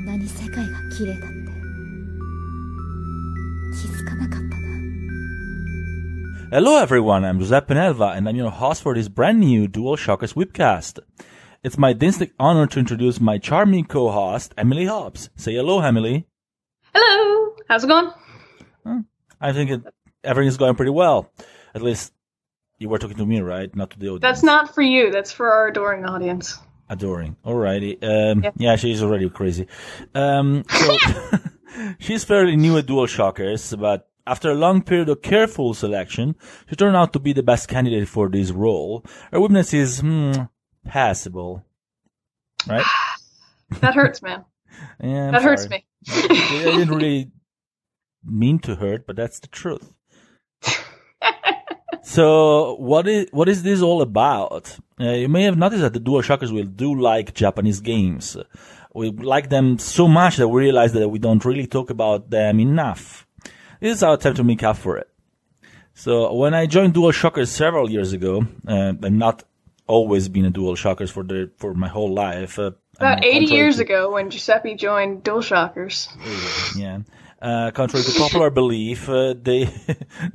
なに世界が綺麗だって気づかなかったな。 Hello everyone, I'm Giuseppe Nelva and I'm your host for this brand new DualShockers WeebCast. It's my distinct honor to introduce my charming co-host, Emily Hobbs. Say hello, Emily. Hello! How's it going? I think everything's going pretty well. At least you were talking to me, right? Not to the audience. That's not for you, that's for our adoring audience. Adoring. Alrighty. Yeah, she's already crazy. So she's fairly new at DualShockers, but after a long period of careful selection, she turned out to be the best candidate for this role. Her weakness is, passable. Right? That hurts, man. Yeah, that hurts me. I didn't really mean to hurt, but that's the truth. So, what is this all about? You may have noticed that the DualShockers will do like Japanese games. We like them so much that we realize that we don't really talk about them enough. This is our time to make up for it. So, when I joined DualShockers several years ago, I've not always been a DualShockers for my whole life. About 80 years ago when Giuseppe joined DualShockers. Yeah. Contrary to popular belief, the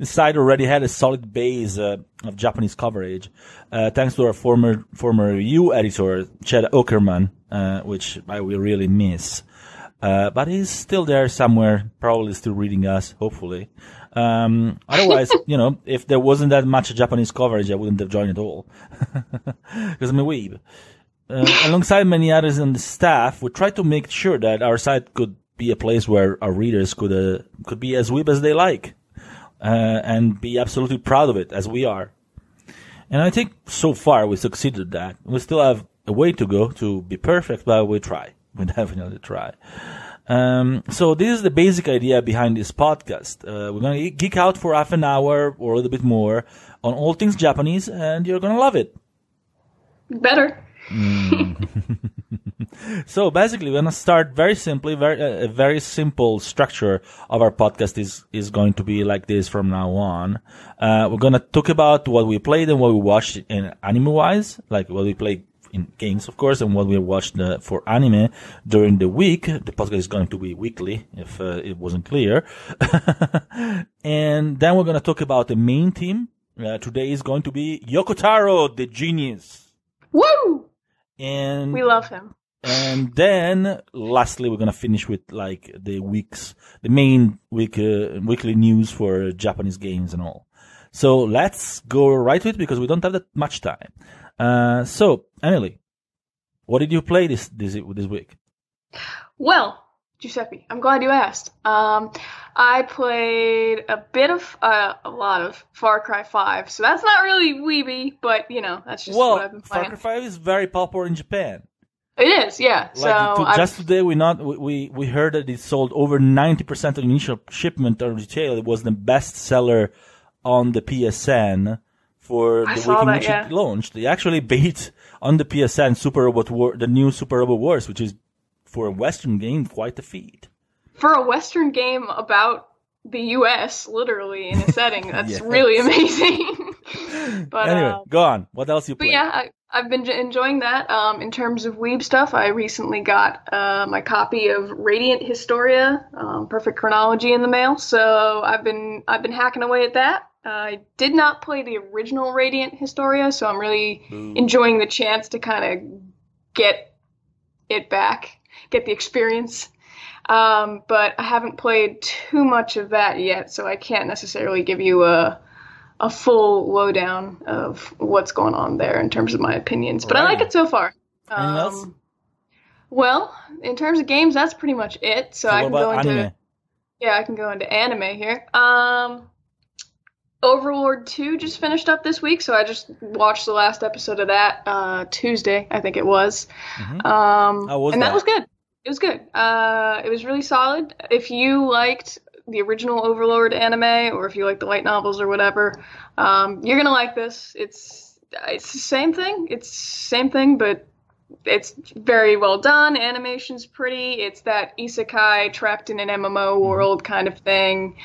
site already had a solid base of Japanese coverage, thanks to our former review editor, Chad Okerman, which I will really miss. But he's still there somewhere, probably still reading us, hopefully. Otherwise, if there wasn't that much Japanese coverage, I wouldn't have joined at all. Because I'm a weeb. Alongside many others on the staff, we tried to make sure that our site could be a place where our readers could be as weeb as they like, and be absolutely proud of it, as we are. And I think so far we succeeded at that. We still have a way to go to be perfect, but we try. We definitely try. So this is the basic idea behind this podcast. We're going to geek out for half an hour or a little bit more on all things Japanese, and you're going to love it. Better. So basically, we're going to start very simply. A very simple structure of our podcast is going to be like this from now on. We're going to talk about what we played and what we watched in anime-wise, like what we played in games, of course, and what we watched for anime during the week. The podcast is going to be weekly, if it wasn't clear. And then we're going to talk about the main theme. Today is going to be Yoko Taro, the genius. Woo! And we love him. And then, lastly, we're gonna finish with like the main weekly news for Japanese games and all. So let's go right to it because we don't have that much time. So Emily, what did you play this week? Well, Giuseppe, I'm glad you asked. I played a lot of Far Cry 5, so that's not really weeby, but that's just what I've been playing. Far Cry 5 is very popular in Japan. It is, yeah. Just today, we heard that it sold over 90% of the initial shipment on retail. It was the best seller on the PSN for the week in which it launched. They actually beat on the PSN the new Super Robot Wars, which is for a Western game quite a feat. For a Western game about the U.S., literally in a setting, that's really amazing. But anyway, go on. What else you played? But yeah, I've been enjoying that. In terms of weeb stuff, I recently got my copy of Radiant Historia, Perfect Chronology in the mail. So I've been hacking away at that. I did not play the original Radiant Historia, so I'm really enjoying the chance to kind of get it back, get the experience. But I haven't played too much of that yet, so I can't necessarily give you a full lowdown of what's going on there in terms of my opinions. But I like it so far. Anything else? Well, in terms of games, that's pretty much it. So I can go into anime? I can go into anime here. Overlord 2 just finished up this week, so I just watched the last episode of that Tuesday, I think it was. Mm-hmm. That was good. It was good. It was really solid. If you liked the original Overlord anime, or if you like the light novels or whatever, you're gonna like this. It's the same thing. But it's very well done. Animation's pretty. It's that isekai trapped in an MMO world kind of thing.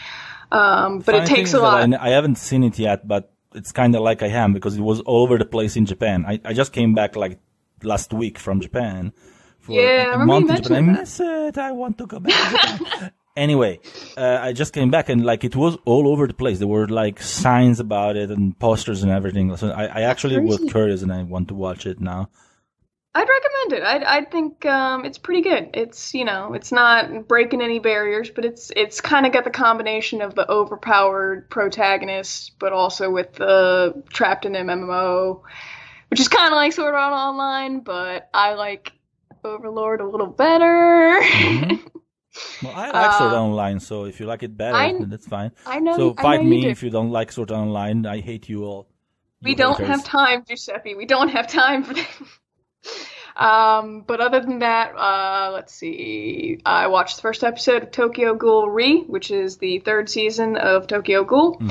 But it takes a lot. I haven't seen it yet, but it's kind of like I am because it was all over the place in Japan. I just came back like last week from Japan Yeah, I a remember you month in Japan. I mentioning that. miss it. I want to go back to Japan. Anyway, I just came back and like it was all over the place. There were like signs about it and posters and everything. So I actually was curious and I want to watch it now. I'd recommend it. I think it's pretty good. It's it's not breaking any barriers, but it's kind of got the combination of the overpowered protagonist, but also with the trapped in MMO, which is kind of like Sword Art Online, but I like Overlord a little better. Mm-hmm. Well, I like Sword Art Online, so if you like it better, then that's fine. I know. So I fight know me you if you don't like Sword Art Online. I hate you all. We don't have time, Giuseppe. We don't have time for that. But other than that, let's see. I watched the first episode of Tokyo Ghoul Re, which is the third season of Tokyo Ghoul,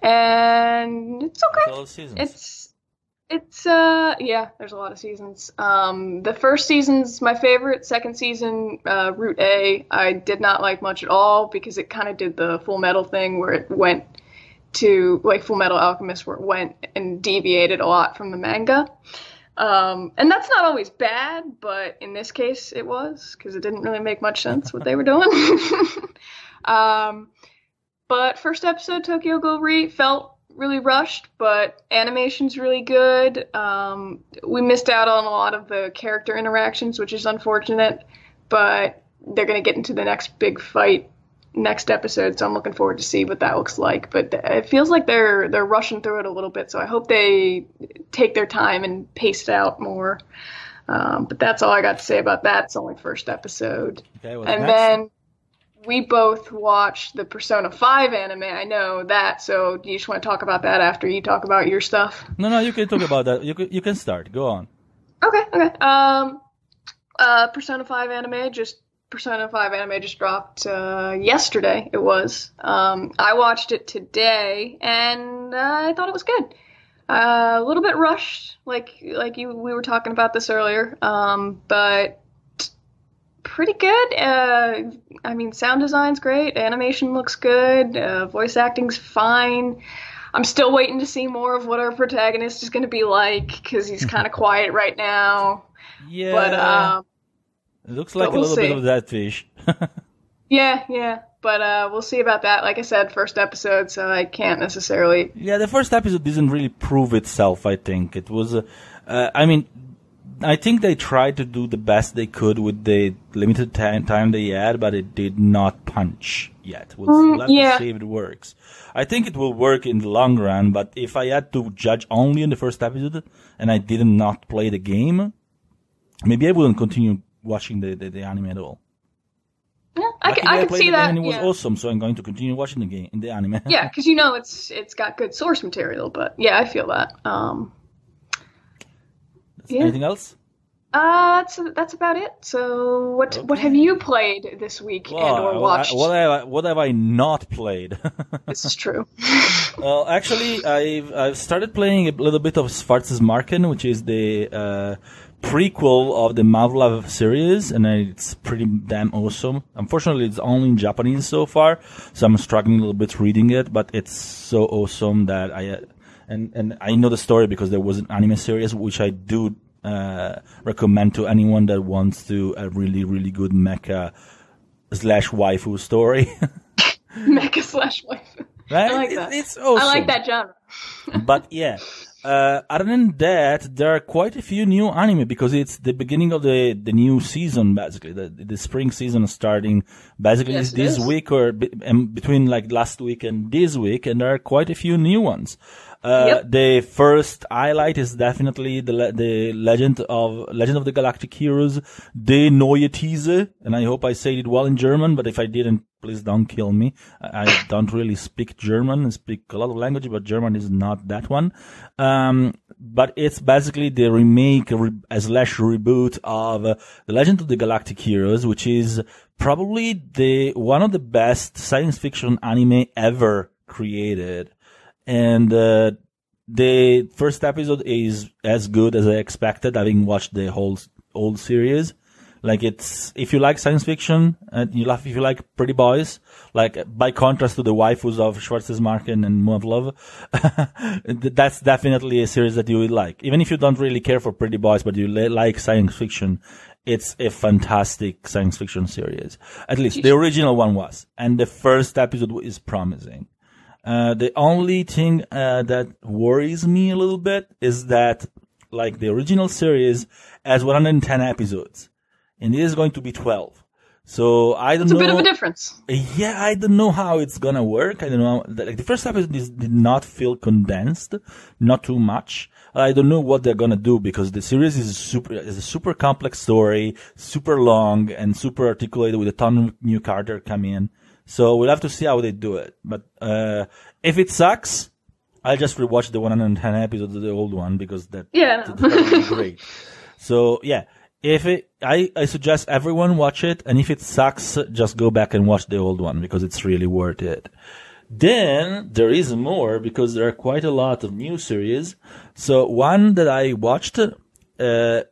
and it's okay. All seasons. It's yeah, there's a lot of seasons. The first season's my favorite. Second season, Route A, I did not like much at all because it kind of did the Full Metal thing where it went to like Full Metal Alchemist, where it went and deviated a lot from the manga. And that's not always bad, but in this case it was, because it didn't really make much sense what they were doing. But first episode, Tokyo Ghoul Re, felt really rushed, but animation's really good. We missed out on a lot of the character interactions, which is unfortunate, but they're going to get into the next big fight next episode, so I'm looking forward to see what that looks like. But it feels like they're rushing through it a little bit, so I hope they take their time and pace it out more. But that's all I got to say about that. It's only first episode. Okay, well, and then we both watched the Persona 5 anime. I know that, so do you just want to talk about that after you talk about your stuff? No, you can talk about that. You can start. Go on. Okay. Persona 5 anime just dropped yesterday. It was. I watched it today, and I thought it was good. A little bit rushed, like we were talking about this earlier, but pretty good. I mean, sound design's great, animation looks good, voice acting's fine. I'm still waiting to see more of what our protagonist is going to be like, because he's kind of quiet right now. Yeah. But it looks like a little bit of that fish. Yeah. But we'll see about that. Like I said, first episode, so I can't necessarily... Yeah, the first episode didn't really prove itself, I think. It was... I think they tried to do the best they could with the limited time they had, but it did not punch yet. We'll have to see if it works. I think it will work in the long run, but if I had to judge only in the first episode, and I did not play the game, maybe I wouldn't continue watching the anime at all. Yeah, I can see that. And it was awesome, so I'm going to continue watching the anime. Yeah, because it's got good source material, but yeah, I feel that. Anything else? That's about it. So what have you played this week or watched? What have I not played? This is true. Well, actually, I've started playing a little bit of Schwarzes which is the prequel of the Marvel series, and it's pretty damn awesome. Unfortunately, it's only in Japanese so far, so I'm struggling a little bit reading it, but it's so awesome that and I know the story because there was an anime series which I do recommend to anyone that wants to a really, really good mecha / waifu story. Mecha / waifu. Right? I like that. It's awesome. I like that genre. But yeah. Other than that, there are quite a few new anime because it's the beginning of the new season, basically. The spring season is starting basically this week or between like last week and this week, and there are quite a few new ones. The first highlight is definitely the Legend of the Galactic Heroes, De Neue These, and I hope I said it well in German, but if I didn't, please don't kill me. I don't really speak German. I speak a lot of language, but German is not that one. But it's basically the remake / reboot of The Legend of the Galactic Heroes, which is probably one of the best science fiction anime ever created. And the first episode is as good as I expected, having watched the whole old series. Like if you like science fiction, if you like pretty boys, like by contrast to the waifus of Schwarzes and Moon of Love, that's definitely a series that you would like. Even if you don't really care for pretty boys, but you like science fiction, it's a fantastic science fiction series. At least the original one was, and the first episode is promising. The only thing that worries me a little bit is that, like, the original series has 110 episodes, and it is going to be 12. So I don't know. It's a bit of a difference. Yeah, I don't know how it's gonna work. I don't know. Like, the first episode did not feel condensed, not too much. I don't know what they're gonna do because the series is a super complex story, super long and super articulated with a ton of new characters come in. So we'll have to see how they do it. But if it sucks, I'll just rewatch the 110 episodes of the old one because that's great. So yeah. I suggest everyone watch it, and if it sucks, just go back and watch the old one because it's really worth it. Then there is more because there are quite a lot of new series. So one that I watched that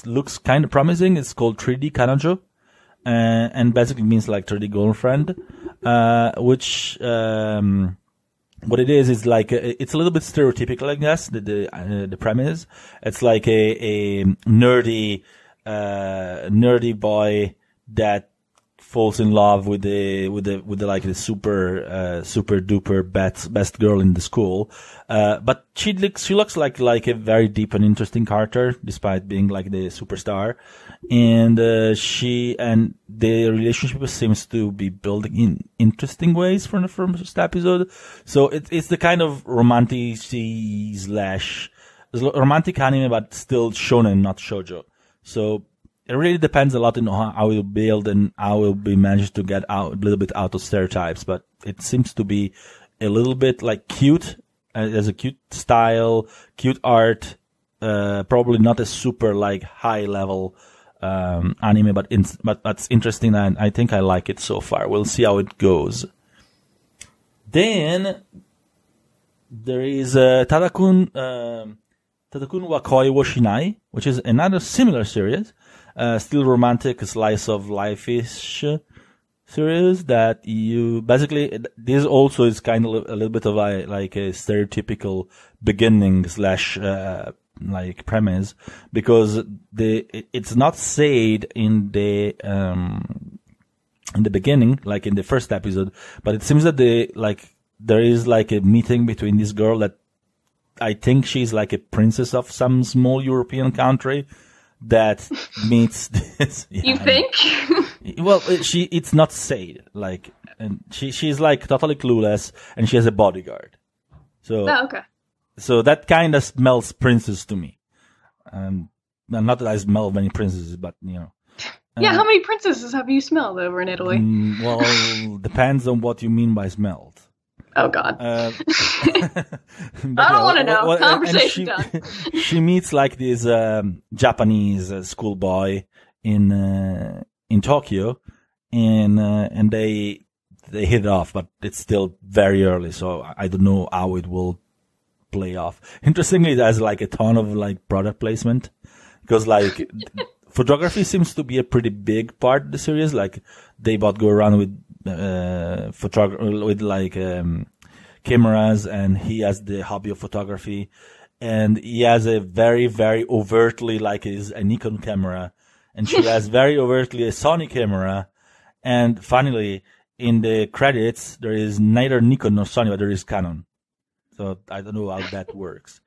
looks kind of promising is called 3D Kanojo, and basically means like 3D girlfriend, which what it is like it's a little bit stereotypical, I guess. The premise, it's like a nerdy boy that falls in love with the like the super duper best girl in the school, but she looks like a very deep and interesting character despite being like the superstar, and the relationship seems to be building in interesting ways from the first episode. So it's the kind of romantic anime, but still shonen, not shoujo. So it really depends a lot on how it will build and how it will be managed to get out a little bit out of stereotypes. But it seems to be a little bit like cute. There's a cute style, cute art. Probably not a super like high level anime, but that's interesting, and I think I like it so far. We'll see how it goes. Then there is Tadakun wa Koi wo Shinai, which is another similar series. Still romantic, slice of life-ish series that you basically, this also is kind of a little bit of like a stereotypical beginning / like premise, because it's not said in the beginning, like in the first episode, but it seems that there is like a meeting between this girl that I think she's like a princess of some small European country that meets this. Yeah, you think? Well, it's not said, like, and she's like totally clueless, and she has a bodyguard. So, okay. So that kind of smells princess to me. Not that I smell many princesses, but you know. Yeah, how many princesses have you smelled over in Italy? Well, depends on what you mean by smelled. Oh God. I don't want to know. Conversation done. She meets like this Japanese schoolboy in Tokyo, and they hit it off, but it's still very early, so I don't know how it will play off. Interestingly, it has like a ton of like product placement, because like photography seems to be a pretty big part of the series. Like they both go around with cameras, and he has the hobby of photography, and he has a very, very overtly like a Nikon camera, and she has very overtly a Sony camera, and finally in the credits there is neither Nikon nor Sony, but there is Canon. So I don't know how that works.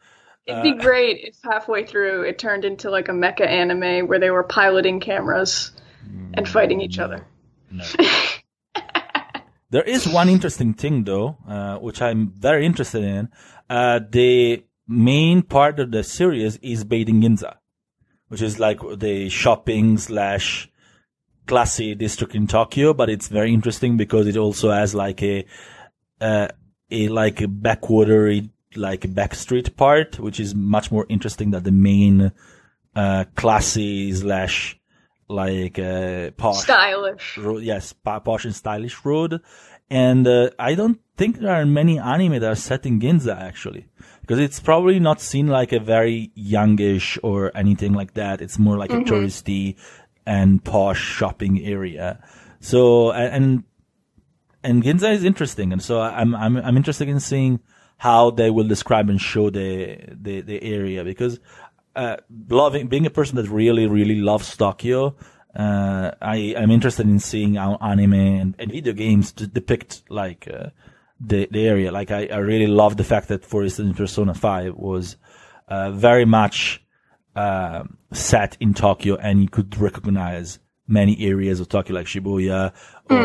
It'd be great if halfway through it turned into like a mecha anime where they were piloting cameras and fighting each other. No. There is one interesting thing, though, which I'm very interested in. The main part of the series is Beirin Ginza, which is like the shopping / classy district in Tokyo. But it's very interesting because it also has like a backwatery, like backstreet part, which is much more interesting than the main classy / like posh, stylish road, yes, posh and stylish road. And I don't think there are many anime that are set in Ginza, actually, because it's probably not seen like a very youngish or anything like that. It's more like a touristy and posh shopping area. So and Ginza is interesting, and so I'm interested in seeing how they will describe and show the area, because being a person that really, really loves Tokyo, I'm interested in seeing how anime and video games depict like the area. Like I really love the fact that, for instance, Persona 5 was very much set in Tokyo, and you could recognize many areas of Tokyo, like Shibuya, or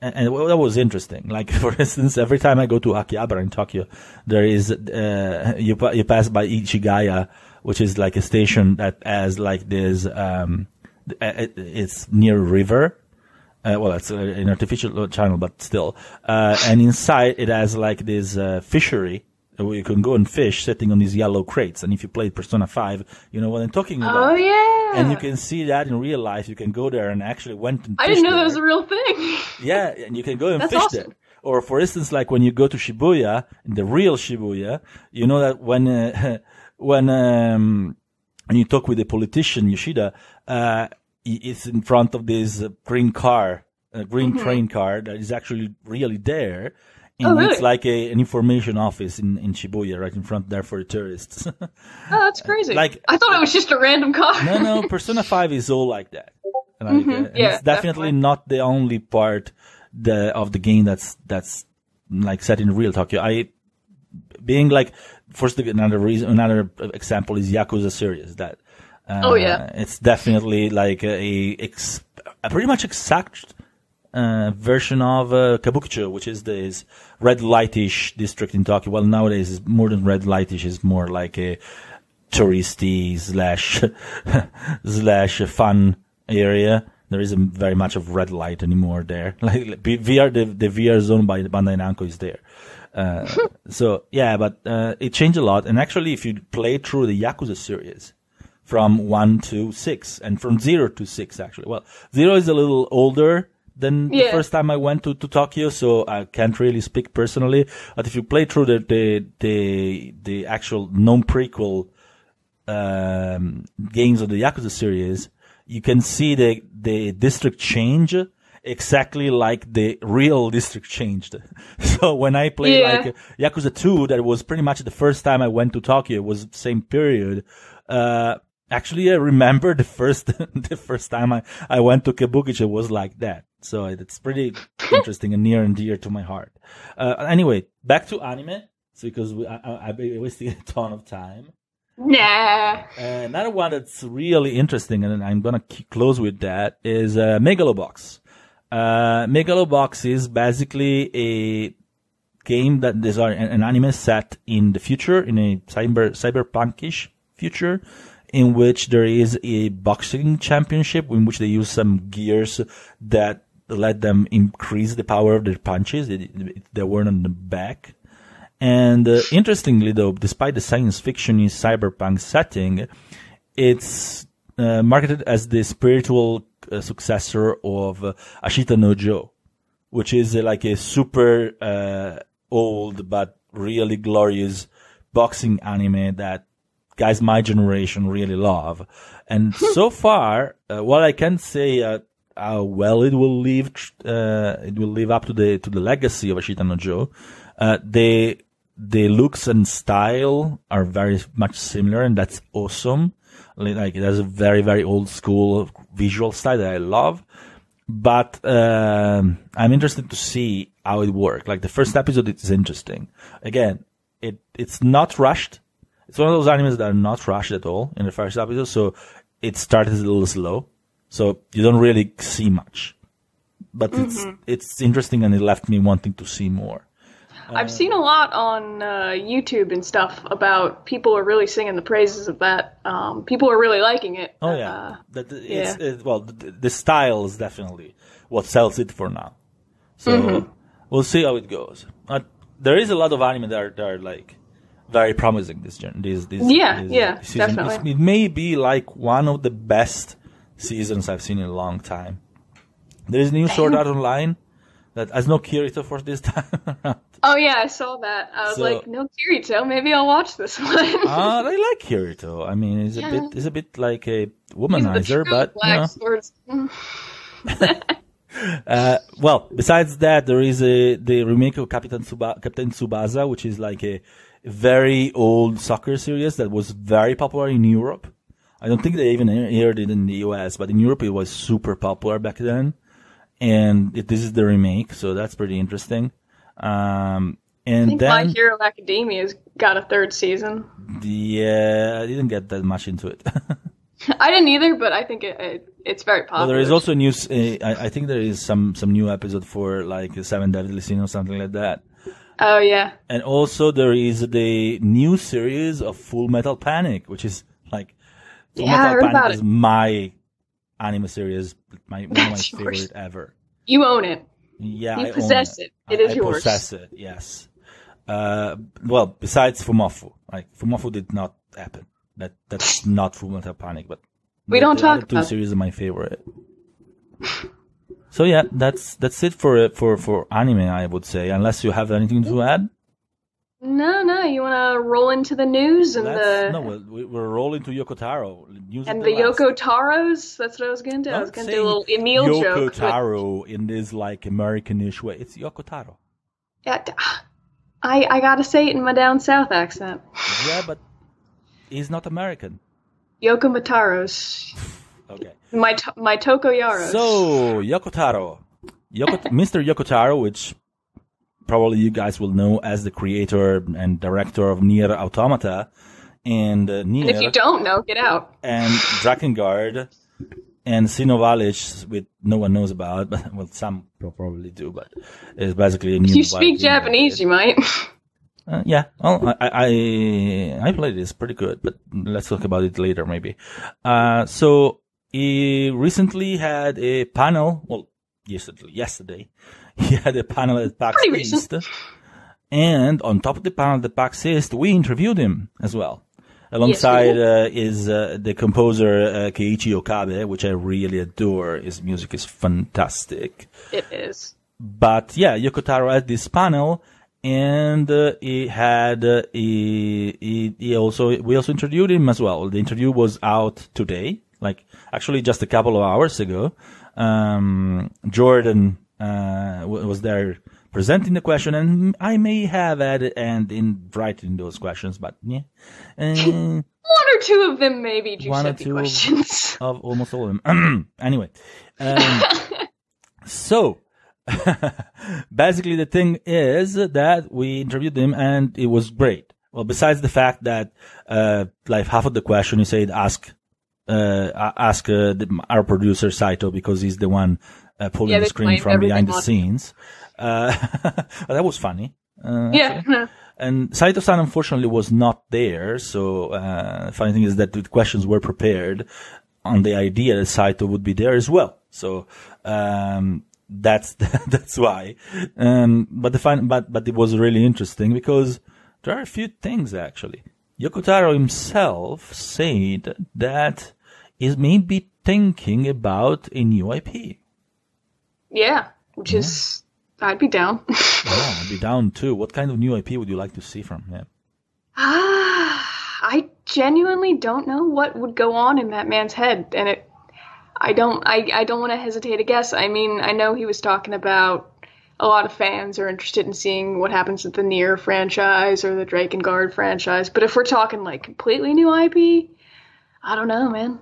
and that was interesting. Like, for instance, every time I go to Akihabara in Tokyo, there is you pass by Ichigaya, which is like a station that has like this. It's near a river. Well, it's an artificial channel, but still. And inside it has like this fishery where you can go and fish, sitting on these yellow crates. And if you played Persona 5, you know what I'm talking about. Oh yeah. And you can see that in real life. You can go there and actually went and I didn't know that was a real thing. Yeah, and you can go and That's fish awesome. there. Or, for instance, like when you go to Shibuya, in the real Shibuya, you know that when you talk with a politician, Yoshida, it's in front of this green car, green train car that is actually really there. And really? It's like an information office in Shibuya, right in front there for the tourists. Oh, that's crazy. Like, I thought it was just a random car. No, Persona 5 is all like that. Like, and Yeah, it's definitely not the only part of the game that's like set in real Tokyo. Being like, first, another example is Yakuza series. That it's definitely like a pretty much exact version of Kabukicho, which is this red lightish district in Tokyo. Well, nowadays it's more than red lightish; it's more like a touristy slash fun area. There isn't very much of red light anymore there. Like the VR zone by Bandai Namco is there. So yeah, but it changed a lot. And actually, if you play through the Yakuza series from 1 to 6, and from 0 to 6, actually, well, 0 is a little older than the first time I went to Tokyo, so I can't really speak personally. But if you play through the actual non-prequel games of the Yakuza series, you can see the district change exactly like the real district changed. So when I played like Yakuza 2, that was pretty much the first time I went to Tokyo, it was the same period. Actually, I remember the first time I went to Kabukicho was like that. So it's pretty interesting and near and dear to my heart. Anyway, back to anime. So because I've been wasting a ton of time. Nah. Another one that's really interesting, and I'm gonna close with that, is Megalobox. Megalobox is basically a game that is an anime set in the future, in a cyberpunkish future, in which there is a boxing championship in which they use some gears that let them increase the power of their punches. They weren't on the back. And interestingly, though, despite the science fiction cyberpunk setting, it's marketed as the spiritual successor of Ashita no Joe, which is like a super old but really glorious boxing anime that guys my generation really love. And so far, what I can say how well it will live up to the legacy of Ashita no Joe. The looks and style are very much similar, and that's awesome. Like it has a very, very old school visual style that I love. But I'm interested to see how it works. Like the first episode is interesting. Again, it's not rushed. It's one of those animes that are not rushed at all in the first episode, so it started a little slow. So you don't really see much. But it's interesting, and it left me wanting to see more. I've seen a lot on YouTube and stuff about people are really singing the praises of that. People are really liking it. Oh yeah, the style is definitely what sells it for now. So we'll see how it goes. There is a lot of anime that are like very promising this season. Definitely. It may be like one of the best seasons I've seen in a long time. There is a new Sword Art Online that has no Kirito for this time around. Oh yeah, I saw that. I was like, no Kirito, maybe I'll watch this one. I like Kirito. I mean, it's a bit like a womanizer, but black swords. Well, besides that, there is the remake of Captain Tsubasa, which is like a very old soccer series that was very popular in Europe. I don't think they even aired it in the US, but in Europe it was super popular back then. And this is the remake, so that's pretty interesting. And I think then My Hero Academia's got a third season. I didn't get that much into it. I didn't either, but I think it's very popular. Well, there is also news. I think there is some new episode for like Seven Deadly Sin or something like that. Oh yeah. And also there is the new series of Full Metal Panic, which is like Full Yeah, I Metal heard Panic about is it. my anime series, one of my It's yours. favorite ever. You own it. Yeah, You I possess own it. It is I yours. possess it. Yes. Well, besides Fumofu, like Fumofu did not happen. That's not Full Metal Panic, but We don't the talk other two about it. series are my favorite. So yeah, that's it for anime, I would say. Unless you have anything to add. No. You want to roll into the news and We're rolling to Yoko Taro. News and at the last. Yoko Taros? That's what I was going to do. I was Don't going to do a little say Emil Yoko joke. Taro in this like Americanish way. It's Yoko Taro. Yeah, I got to say it in my down south accent. Yeah, but he's not American. Yoko Mataros. Okay. My Toko Yaros. So Yoko Taro, Mr. Yoko Taro, which probably you guys will know as the creator and director of Nier Automata and Nier. And if you don't know, get out. And Drakengard and Xenovalich, which no one knows about, but well, some probably do, but it's basically a new. If you speak Japanese, you might. Yeah, well, I played this pretty good, but let's talk about it later, maybe. So he recently had a panel. Well, yesterday, he had a panel at PAX Pretty East, recent. and on top of the panel at PAX East, we interviewed him as well. Alongside is the composer Keiichi Okabe, which I really adore. His music is fantastic. It is. But yeah, Yoko Taro had this panel, and we also interviewed him as well. The interview was out today, like actually just a couple of hours ago. Jordan was there presenting the question, and I may have added and in writing those questions, but yeah. One or two of them maybe One or Giuseppe two questions. of almost all of them. Anyway, so basically the thing is that we interviewed him and it was great. Well, besides the fact that like half of the question he said ask our producer Saito, because he's the one pulling the screen from behind the scenes. That was funny. Yeah. Actually. And Saito-san unfortunately was not there, so the funny thing is that the questions were prepared on the idea that Saito would be there as well. So that's why. But it was really interesting because there are a few things actually. Yoko Taro himself said that he may be thinking about a new IP. Yeah, which is, I'd be down. Yeah, I'd be down too. What kind of new IP would you like to see from him? I genuinely don't know what would go on in that man's head, and I don't want to hesitate to guess. I mean, I know he was talking about a lot of fans are interested in seeing what happens with the Nier franchise or the Drakengard franchise, but if we're talking like completely new IP, I don't know, man.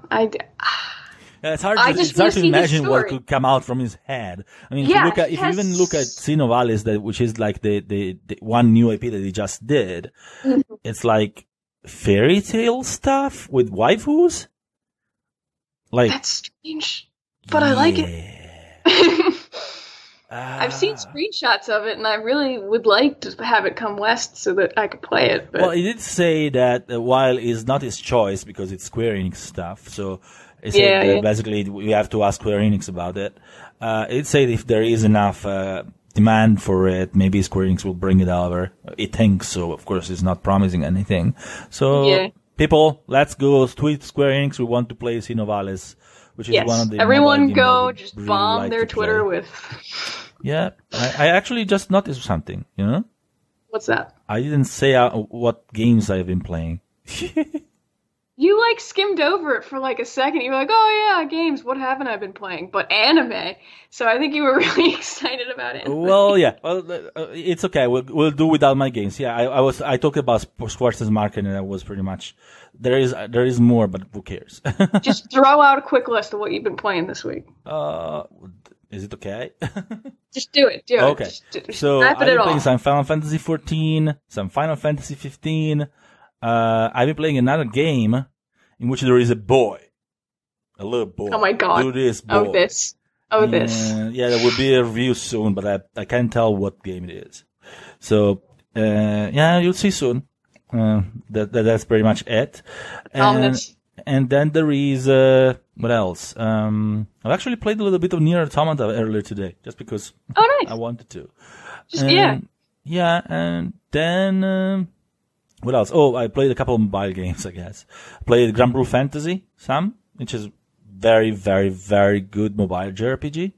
Yeah, it's hard to imagine what could come out from his head. I mean, if you even look at Xenovalis, which is like the one new IP that he just did, it's like fairy tale stuff with waifus. Like that's strange, but I like it. I've seen screenshots of it, and I really would like to have it come west so that I could play it. But. Well, he did say that while it's not his choice because it's Square Enix stuff, so he said basically we have to ask Square Enix about it. It said if there is enough demand for it, maybe Square Enix will bring it over. It thinks so. Of course, it's not promising anything. So, people, let's go tweet Square Enix. We want to play Xenovalis, which is one of the everyone go just really bomb their Twitter with. Yeah, I actually just noticed something. You know, what's that? I didn't say what games I've been playing. You like skimmed over it for like a second. You were like, "Oh yeah, games. What haven't I been playing?" But anime. So I think you were really excited about it. Well, yeah. Well, it's okay. We'll do without my games. Yeah, I talked about Schwarz's market, and that was pretty much. There is more, but who cares? Just throw out a quick list of what you've been playing this week. Is it okay? Just do it. Okay. Just so wrap I've been it all. playing some Final Fantasy 14, some Final Fantasy 15. I've been playing another game in which there is a boy, a little boy. Oh my god! Do this, boy. Oh this. Yeah, there will be a review soon, but I can't tell what game it is. So yeah, you'll see soon. That's pretty much it. And then there is what else? I've actually played a little bit of Nier Automata earlier today, just because nice. I wanted to. Yeah, and then what else? Oh, I played a couple of mobile games, I guess. I played Grand Blue Fantasy, which is very, very, very good mobile JRPG.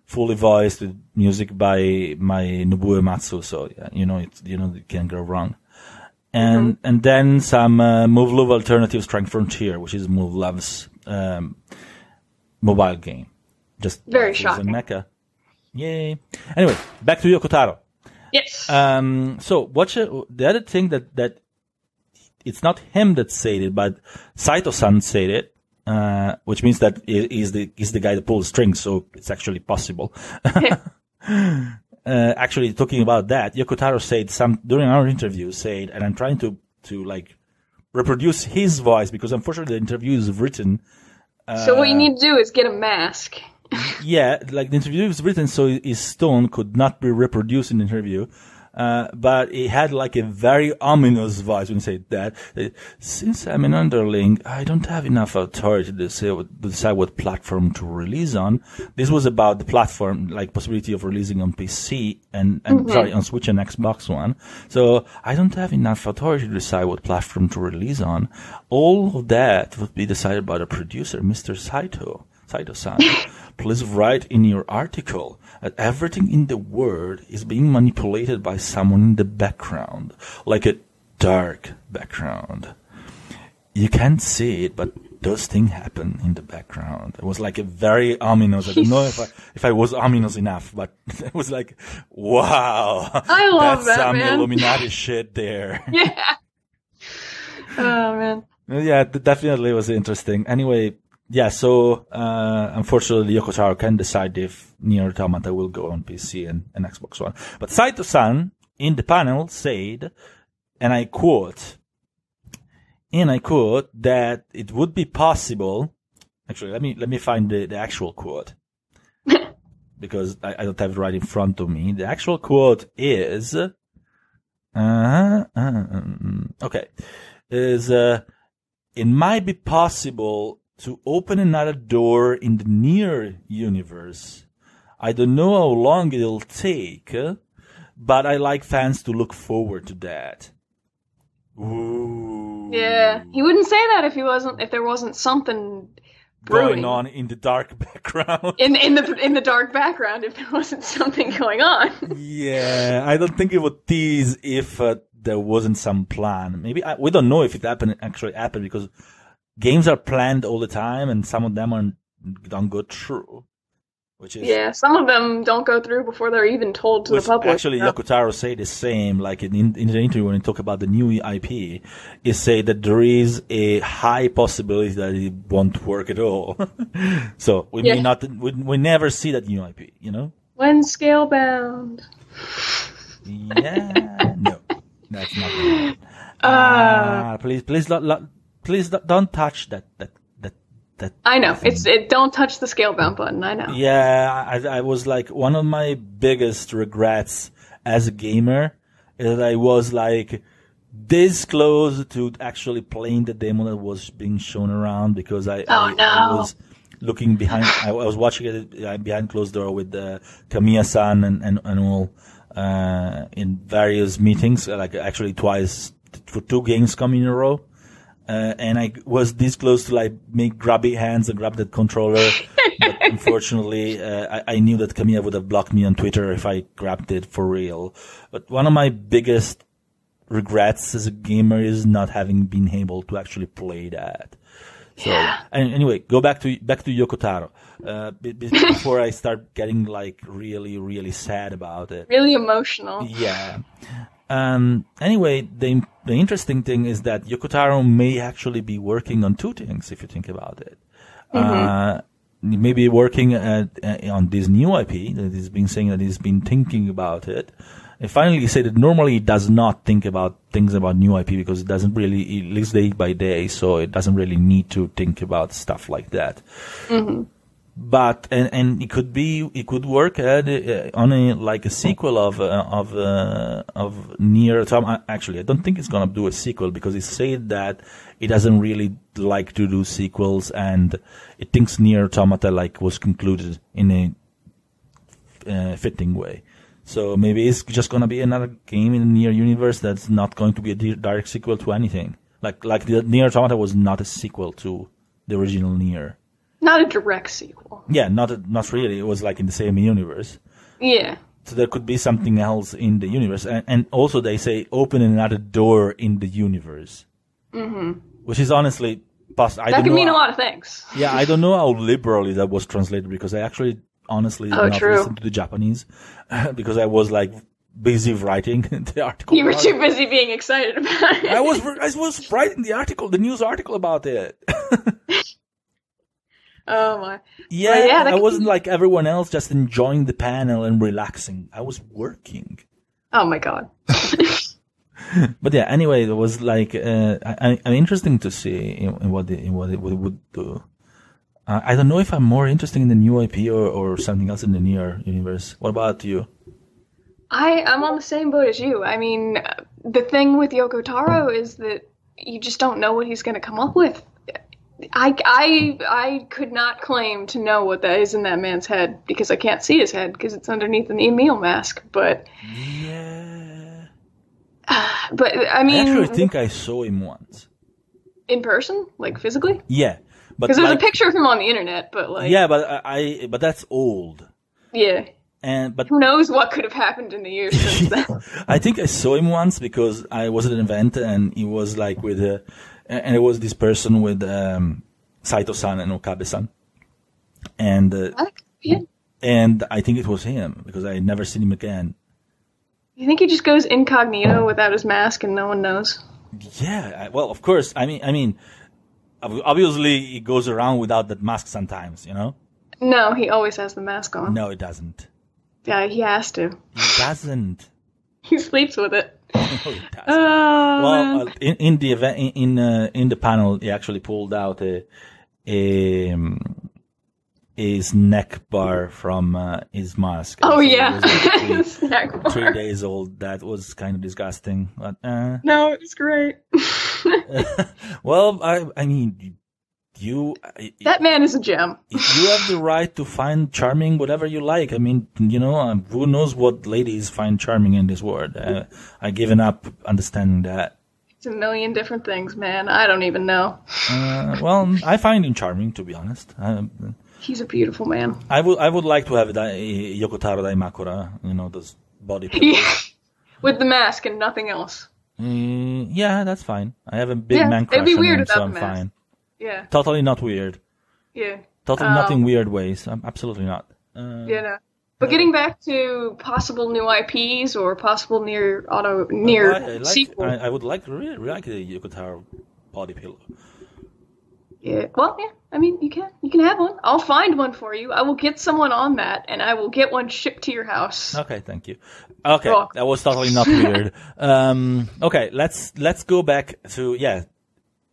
Fully voiced with music by my Nobuo Uematsu, so yeah, you can't go wrong. And then some Muv-Luv Alternative Strength Frontier, which is Muv-Luv's mobile game. Just very shocking. Mecha. Yay. Anyway, back to Yoko Taro. Yes. So the other thing that it's not him that said it, but Saito-san said it, which means that he's the guy that pulls strings, so it's actually possible. Actually, talking about that, Yoko Taro said during our interview, and I'm trying to like reproduce his voice because unfortunately the interview is written. So what you need to do is get a mask. Yeah, like the interview was written so his tone could not be reproduced in the interview. But he had like a very ominous voice when he said that. Since I'm an underling, I don't have enough authority to decide what platform to release on. This was about the platform, like possibility of releasing on PC and on Switch and Xbox One. So I don't have enough authority to decide what platform to release on. All of that would be decided by the producer, Mr. Saito-san. Please write in your article that everything in the world is being manipulated by someone in the background, like a dark background. You can't see it, but those things happen in the background. It was like a very ominous. I don't know if I was ominous enough, but it was like, wow. I love that's some man. Illuminati shit there. Yeah. Oh, man. Yeah, definitely was interesting. Anyway, yeah, so unfortunately Yoko Taro can decide if Nier Automata will go on PC and Xbox One. But Saito-san in the panel said, and I quote, that it would be possible. Actually, let me find the actual quote. Because I don't have it right in front of me. The actual quote is it might be possible to open another door in the Nier universe. I don't know how long it'll take, but I like fans to look forward to that. Ooh. Yeah, he wouldn't say that if there wasn't something brewing going on in the dark background. in the dark background, if there wasn't something going on. Yeah, I don't think it would tease if there wasn't some plan. Maybe we don't know if it actually happened because games are planned all the time, and some of them don't go through. Some of them don't go through before they're even told to the public. Actually, Yoko Taro said the same, like in the interview when he talked about the new IP, he said that there is a high possibility that it won't work at all. So we may not, we never see that new IP, you know? When scalebound. Yeah, no, that's not good. Please don't touch that. I know. Don't touch the scalebound button. I know. Yeah, I was like, one of my biggest regrets as a gamer is that I was like this close to actually playing the demo that was being shown around because I was looking behind. I was watching it behind closed door with Kamiya-san and all in various meetings, like actually twice for 2 games coming in a row. And I was this close to like make grabby hands and grab that controller. But unfortunately, I knew that Kamiya would have blocked me on Twitter if I grabbed it for real. But one of my biggest regrets as a gamer is not having been able to actually play that. So, and anyway, go back to Yoko Taro. Before I start getting like really, really sad about it. Really emotional. Yeah. Anyway, the interesting thing is that Yoko Taro may actually be working on two things, if you think about it. Maybe working on this new IP that he's been saying that he's been thinking about it. And finally, he said that normally he does not think about things about new IP because it doesn't really, it lives day by day, so it doesn't really need to think about stuff like that. But and it could work on a sequel of Nier Automata. Actually, I don't think it's gonna do a sequel because he said that it doesn't really like to do sequels, and it thinks Nier Automata was concluded in a fitting way. So maybe it's just gonna be another game in the Nier universe that's not going to be a direct sequel to anything. Like the Nier Automata was not a sequel to the original Nier. Not a direct sequel. Yeah, not really. It was in the same universe. Yeah. So there could be something else in the universe, and also they say open another door in the universe. Which is honestly possible. That could mean a lot of things. Yeah, I don't know how liberally that was translated because I actually honestly did not listen to the Japanese because I was busy writing the article. You were too busy being excited about it. I was writing the news article about it. Oh my. Yeah, I wasn't like everyone else just enjoying the panel and relaxing. I was working. Oh my god. But yeah, anyway, it was I'm interesting to see what it would do. I don't know if I'm more interested in the new IP or something else in the Nier universe. What about you? I'm on the same boat as you. I mean, the thing with Yoko Taro is that you just don't know what he's going to come up with. I could not claim to know what that is in that man's head because I can't see his head because it's underneath an Emil mask. But yeah, but I mean, I actually think I saw him once in person, physically. Yeah, because there's a picture of him on the internet, but yeah, but that's old. Yeah. But who knows what could have happened in the years since then? I think I saw him once because I was at an event and he was and it was this person with Saito-san and Okabe-san, and and I think it was him because I had never seen him again. You think he just goes incognito without his mask and no one knows? Yeah, well, of course. I mean, obviously he goes around without that mask sometimes, you know. No, he always has the mask on. No, he doesn't. Yeah, he has to. He doesn't. He sleeps with it. No, he doesn't. Well, in the event, in the panel, he actually pulled out his neck bar from his mask. Oh, yeah. It was like 3 days old. That was kind of disgusting. But, no, it was great. Well, I mean, that man is a gem. You have the right to find charming whatever you like. I mean, who knows what ladies find charming in this world. I've given up understanding that. It's a million different things, man. I don't even know. Well, I find him charming, to be honest. He's a beautiful man. I would like to have Yoko Taro Daimakura, those body pillows. Yeah. With the mask and nothing else. Yeah, that's fine. I have a big man crush it'd be on weird him, so I'm the mask. fine. Yeah. Totally not weird. Yeah. Totally not in weird ways. Absolutely not. No. But getting back to possible new IPs or possible near sequel. I would really like the Yoko Taro body pillow. Yeah. Well, yeah. I mean, you can have one. I'll find one for you. I will get someone on that, and I will get one shipped to your house. Okay, thank you. Okay, that was totally not weird. Okay, let's go back to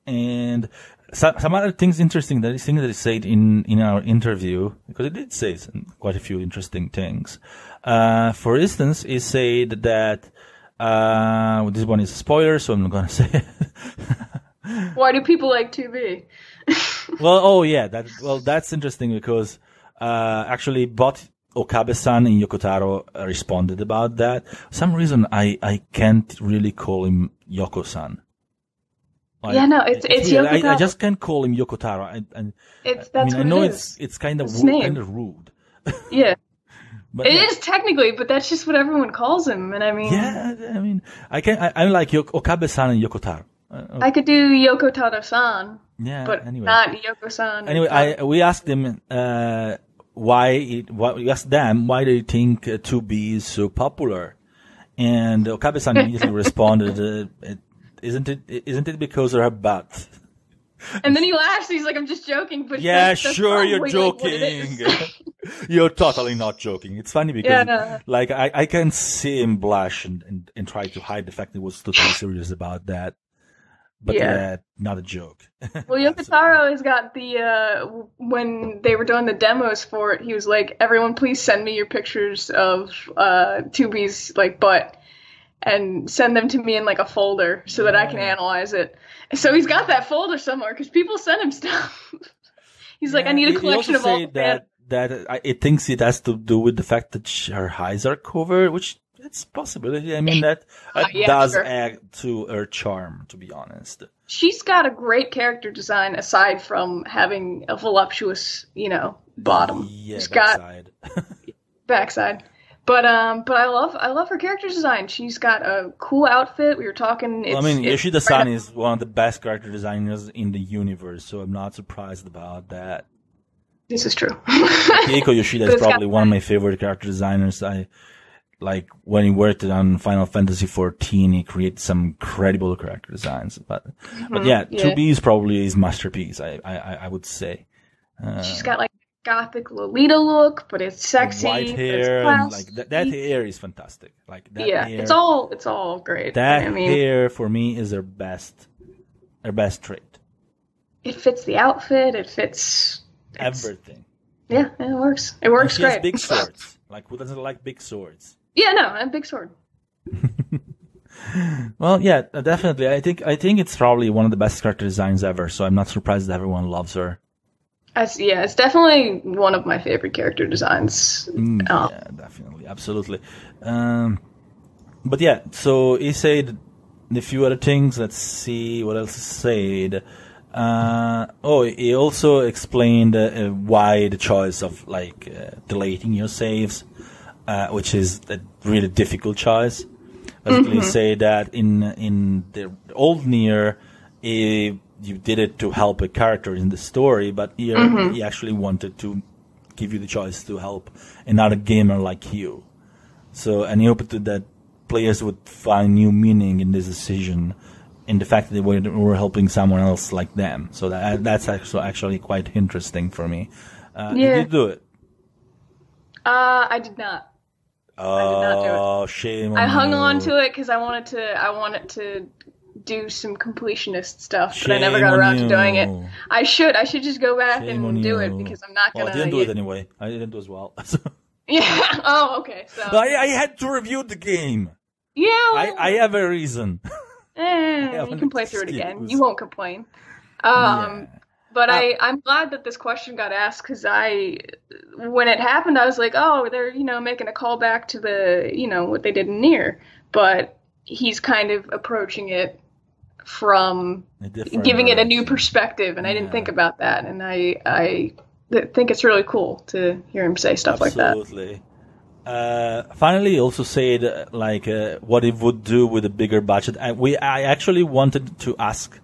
and some other things interesting that he said in our interview, because he did say quite a few interesting things. For instance, he said that this one is a spoiler, so I'm not going to say it. Why do people like 2B? Well, that's interesting because actually both Okabe-san and Yoko Taro responded about that. For some reason, I can't really call him Yoko-san. It's Yoko Taro. I just can't call him Yoko Taro. I know it's kind of rude. Yeah. But it is technically, but that's just what everyone calls him. And I mean, I like Okabe-san and Yoko Taro. I could do Yoko Taro-san, but anyway. not Yoko-san. Anyway, we asked him we asked them why they think 2B is so popular, and Okabe-san immediately responded, "Isn't it because of her butt?" And then he laughs. He's like, "I'm just joking." But yeah, sure, you're joking. You're totally not joking. It's funny because, I can see him blush and try to hide the fact that he was totally serious about that. But not a joke. Well, Yoko Taro has got the, when they were doing the demos for it, he was like, "Everyone please send me your pictures of 2B's butt and send them to me in like a folder so that I can analyze it." So he's got that folder somewhere because people send him stuff. He's like, "I need a collection of all that it thinks it has to do with the fact that her eyes are covered, which it's a possibility. I mean, that does add to her charm, to be honest. She's got a great character design aside from having a voluptuous, bottom. Yeah, she's backside. Got backside. But I love her character design. She's got a cool outfit. We were talking. Yoshida-san is one of the best character designers in the universe, so I'm not surprised about that. This is true. Keiko Yoshida is probably one of my favorite character designers. Like when he worked on Final Fantasy XIV, he created some incredible character designs. But 2B is probably his masterpiece. I would say. She's got like gothic Lolita look, but it's sexy. White hair, and that hair is fantastic. Like that hair, it's all great. That hair for me is her best trait. It fits the outfit. It fits everything. Yeah, it works. It works great. Has big swords. Like, who doesn't like big swords? Yeah, no, a big sword. Well, yeah, definitely. I think it's probably one of the best character designs ever. So I'm not surprised that everyone loves her. It's definitely one of my favorite character designs. Yeah, definitely, absolutely. But yeah, so he said a few other things. Let's see what else he said. He also explained why the choice of deleting your saves, which is a really difficult choice. Basically, say that in the old Nier, you did it to help a character in the story, but here he actually wanted to give you the choice to help another gamer like you. So, and he hoped that players would find new meaning in this decision, in the fact that they were helping someone else like them. So that's actually quite interesting for me. Did you do it? I did not. I did not do it. Oh, shame on I hung you. on to it because I wanted to do some completionist stuff, Shame but I never got around you. to doing it. I should just go back Shame and do it you. because I'm not gonna. Well, I didn't do it anyway. I didn't do as well. Yeah. Oh, okay. So I had to review the game. Yeah. Well, I have a reason. You can play through it again. You won't complain. But I'm glad that this question got asked because when it happened, I was like, oh, they're making a callback to the what they did in Nier, but he's kind of approaching it from giving it a new perspective, and I didn't think about that, and I think it's really cool to hear him say stuff like that. Absolutely. Finally, he also said what he would do with a bigger budget. I actually wanted to ask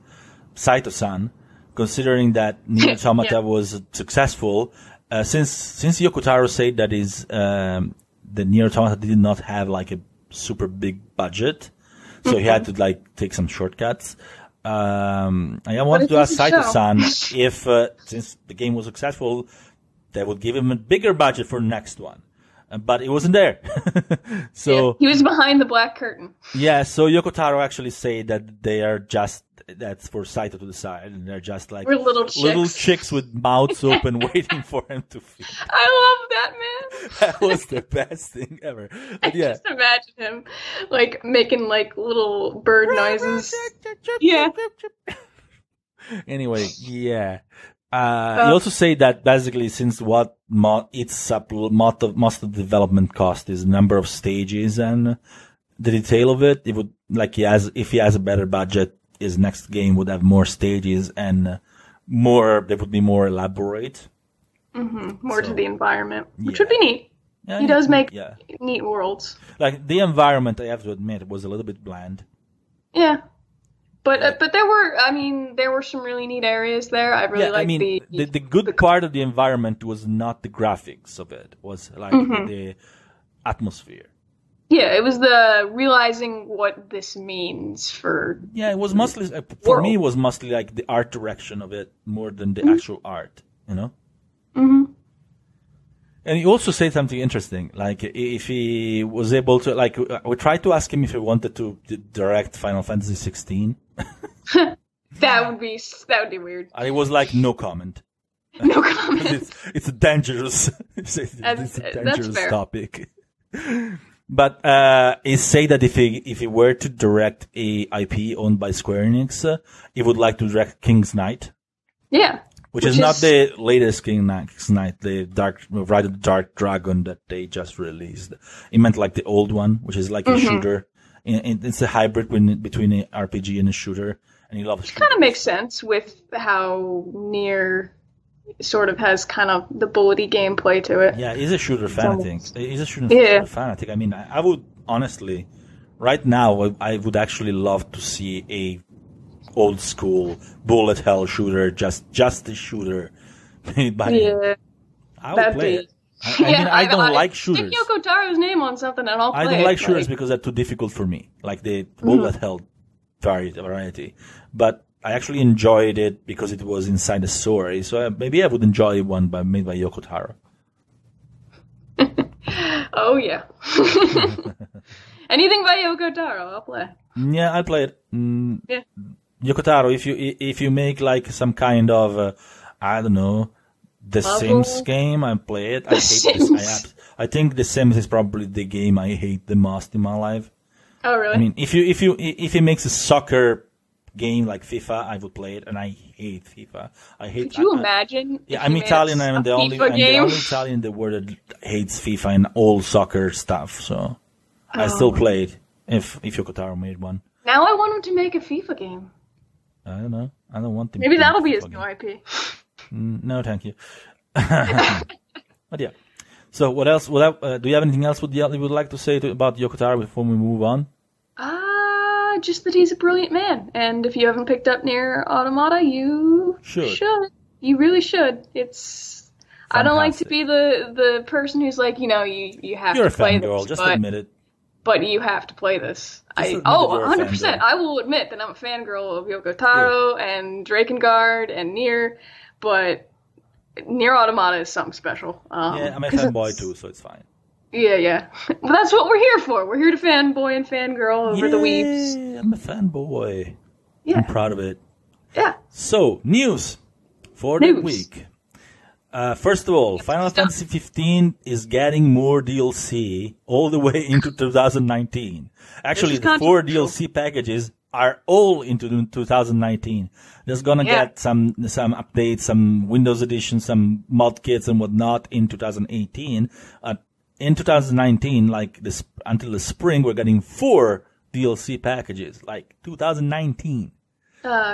Saito-san, considering that Nier Automata was successful, since Yoko Taro said that the Nier Automata did not have a super big budget, so he had to take some shortcuts. I wanted to ask Saito-san if since the game was successful, they would give him a bigger budget for the next one. But it wasn't there. So he was behind the black curtain. Yeah, so Yoko Taro actually said that they are that's for Saito to decide, and they're just we're little chicks with mouths open waiting for him to feed. I love that, man. That was the best thing ever. But yeah. Just imagine him making little bird noises. Yeah. Anyway, yeah. He also said that basically, since what eats up most of the development cost is number of stages and the detail of it, it would if he has a better budget, his next game would have more stages and they would be more elaborate. More to the environment, which would be neat. Yeah, he does make yeah. neat worlds. Like the environment, I have to admit, was a little bit bland. Yeah. But there were some really neat areas there. I really liked the good part of the environment was not the graphics of it. It was like the atmosphere. Yeah, it was the realizing what this means for. Yeah, it was mostly for me. It was mostly like the art direction of it more than the actual art. You know. Mm-hmm. And he also said something interesting, like if he was able to, like we tried to ask him if he wanted to direct Final Fantasy 16. That would be weird. And it was like no comment. No comment. it's a dangerous, it's a dangerous topic. But he said that if he were to direct a IP owned by Square Enix, he would like to direct King's Knight. Yeah. Which is not the latest King's Knight, the Ride of the Dark Dragon that they just released. He meant like the old one, which is like a shooter. It's a hybrid between an RPG and a shooter, and he loves. It kind of makes sense with how Nier sort of has kind of the bullety gameplay to it. Yeah, he's a shooter fanatic. He's a shooter fanatic. I mean, I would honestly, right now, I would actually love to see a old school bullet hell shooter, just a shooter made by him. I would play it. I mean, I don't like shooters. Stick Yoko Taro's name on something and I'll play it. I don't like shooters because they're too difficult for me, like the bullet hell variety. But I actually enjoyed it because it was inside a story. So maybe I would enjoy one made by Yoko Taro. Oh yeah. Anything by Yoko Taro, I'll play. Yeah, I'll play it. Yeah. Yoko Taro, if you make like some kind of I don't know, The Sims game, I play it. I think The Sims is probably the game I hate the most in my life. Oh really? I mean, if he makes a soccer game like FIFA, I would play it, and I hate FIFA. Could you imagine? Yeah, I'm Italian. I'm the only Italian in the world that hates FIFA and all soccer stuff. So I still play it if Yoko Taro made one. Now I want him to make a FIFA game. I don't know. I don't want him. Maybe that'll be his new IP. No, thank you. But yeah. So what else? Do you have anything else you would like to say about Yoko Taro before we move on? Just that he's a brilliant man, and if you haven't picked up Nier Automata, you should. You really should. It's. Fantastic. I don't like to be the person who's like, you have You're to play this. You're a fangirl, just admit it. But you have to play this. 100%. I will admit that I'm a fangirl of Yoko Taro and Drakengard and Nier, but Nier Automata is something special. Yeah, I'm a fanboy too, so it's fine. Yeah. Well, that's what we're here for. We're here to fanboy and fangirl over the weebs. Yeah, I'm a fanboy. Yeah. I'm proud of it. Yeah. So, news for the week. First of all, Final Fantasy 15 is getting more DLC all the way into 2019. Actually, the 4 DLC packages are all into 2019. There's gonna get some updates, some Windows Edition, some mod kits and whatnot in 2018. In 2019, like this until the spring, we're getting 4 DLC packages, like 2019.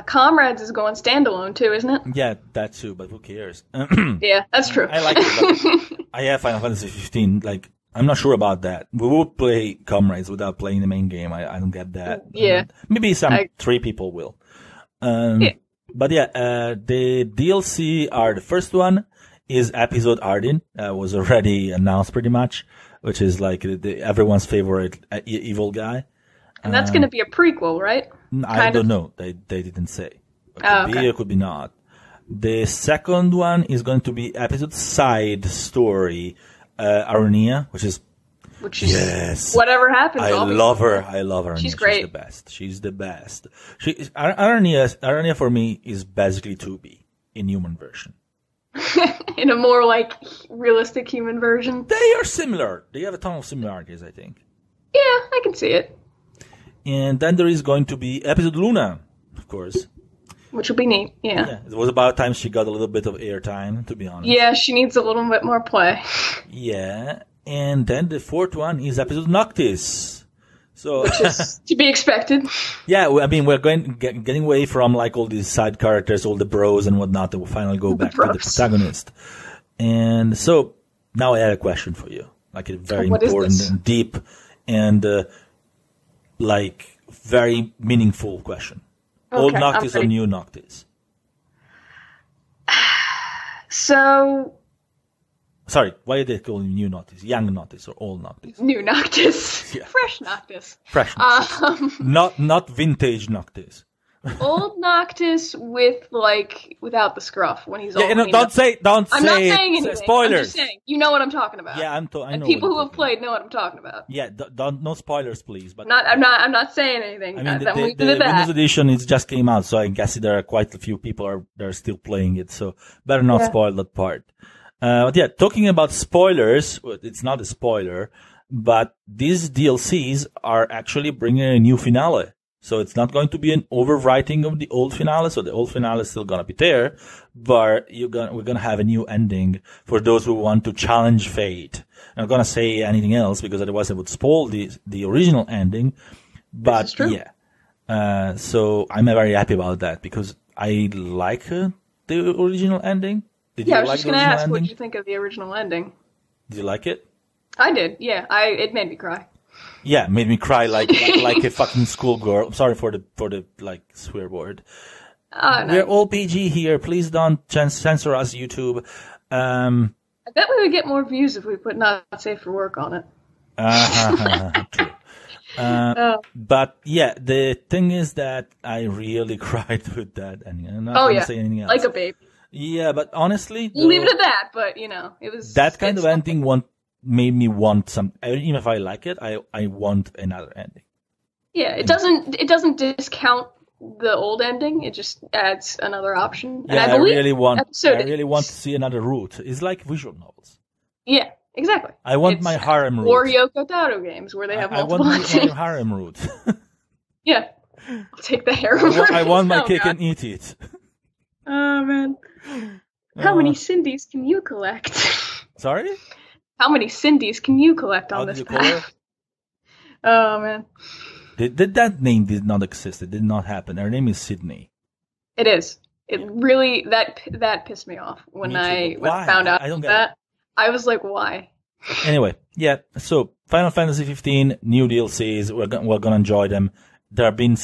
Comrades is going standalone too, isn't it? Yeah, that too, but who cares? Yeah, that's true. I like it, but I have Final Fantasy 15. Like, I'm not sure about that. We would play Comrades without playing the main game. I don't get that. Yeah. Maybe 3 people will. But yeah, the DLC are the first one is Episode Arden. Was already announced pretty much, which is like everyone's favorite evil guy. And that's going to be a prequel, right? I don't know. They didn't say. It could be, it could be not. The second one is going to be episode side story, Aronia, which is whatever happens. I love her. Aronia. She's great. She's the best. Aronia for me is basically 2B in human version. In a more like realistic human version. They are similar. They have a ton of similarities, I think. Yeah, I can see it. And then there is going to be episode Luna, of course. Which will be neat, yeah. It was about time she got a little bit of airtime, to be honest. Yeah, she needs a little bit more play. Yeah, and then the fourth one is episode Noctis. So, which is to be expected. Yeah, I mean, we're getting away from like all these side characters, all the bros and whatnot, that will finally go back to the protagonist. And so, now I had a question for you. like a very What is important this? and deep and like very meaningful question. Old Okay, I'm Noctis or ready. new Noctis? So, Sorry, why did they call you new Noctis? Young Noctis or old Noctis? new Noctis. Yeah. Fresh Noctis. Fresh Noctis. Not vintage Noctis. Old Noctis without the scruff when he's all Yeah, no, cleaned up. don't I'm say not it. saying anything. Spoilers. I'm just saying. You know what I'm talking about. Yeah, I know. And what people you're who have talking played know what I'm talking about. about. Yeah, don't no spoilers, please. But I'm not saying anything. I mean, I'm the leaving it at Windows that. edition it just came out, so I guess there are quite a few people that are still playing it. So better not Yeah. spoil that part. But yeah, talking about spoilers, well, it's not a spoiler, but these DLCs are actually bringing a new finale. So it's not going to be an overwriting of the old finale. So the old finale is still gonna be there, but we're gonna have a new ending for those who want to challenge fate. I'm not gonna say anything else because otherwise I would spoil the original ending. But is true. yeah, so I'm very happy about that because I like the original ending. Did Yeah, I you was like just the gonna original ask, what ending? did you think of the original ending? Did you like it? I did. Yeah, it made me cry. Yeah, made me cry like a fucking schoolgirl. I'm sorry for the like swear word. No. We're all PG here. Please don't censor us, YouTube. I bet we would get more views if we put "not safe for work" on it. True. But yeah, the thing is that I really cried with that, and I'm not gonna say anything else. Like a baby. Yeah, but honestly, We'll leave it at that. But it was that kind it's of ending made me want some. Even if I like it, I want another ending. Yeah, it doesn't discount the old ending. It just adds another option. Yeah, and I believe really want episode to see another route. It's like visual novels. Yeah, exactly. I want It's my harem route. Or Yoko Taro games where they have I multiple want my endings. harem route. Yeah, I'll take the harem. I want my Oh, cake God. and eat it. Oh man, how many Cindy's can you collect? Sorry? How many Cindy's can you collect on How this did you call her? path? Oh man, That name did not exist. It did not happen. Her name is Sydney. it is. It really that pissed me off when Me too, I but why? found out I don't get that. I was like, why? Anyway, yeah. So Final Fantasy 15 new DLCs. We're gonna enjoy them. There have been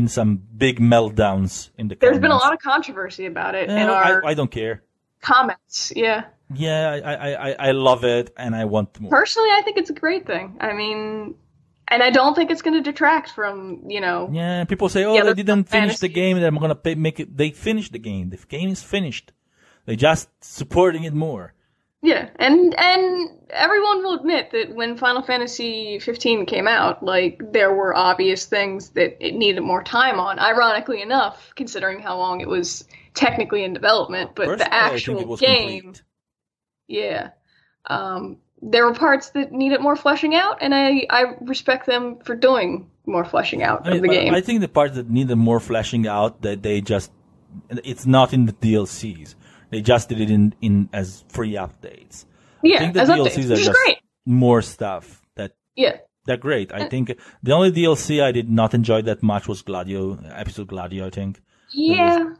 some big meltdowns in the. There's been a comments. lot of controversy about it in our I don't care. comments. Yeah. Yeah, I love it and I want more. Personally, I think it's a great thing. I mean, and I don't think it's going to detract from, Yeah, people say, oh, Yeah, they the didn't finish the fantasy. game. They're gonna make it. They finished the game. The game is finished. They're just supporting it more. Yeah, and everyone will admit that when Final Fantasy 15 came out, like, there were obvious things that it needed more time on. Ironically enough, considering how long it was technically in development, but Personally, the I think actual it was game, complete. yeah, there were parts that needed more fleshing out, and I respect them for doing more fleshing out of the game. I think the part that needed more fleshing out that it's not in the DLCs. They just did it in as free updates. I Yeah, think the as DLCs updates, are which is just great. more stuff that Yeah. they're great. I think the only DLC I did not enjoy that much was episode Gladio, I think. Yeah.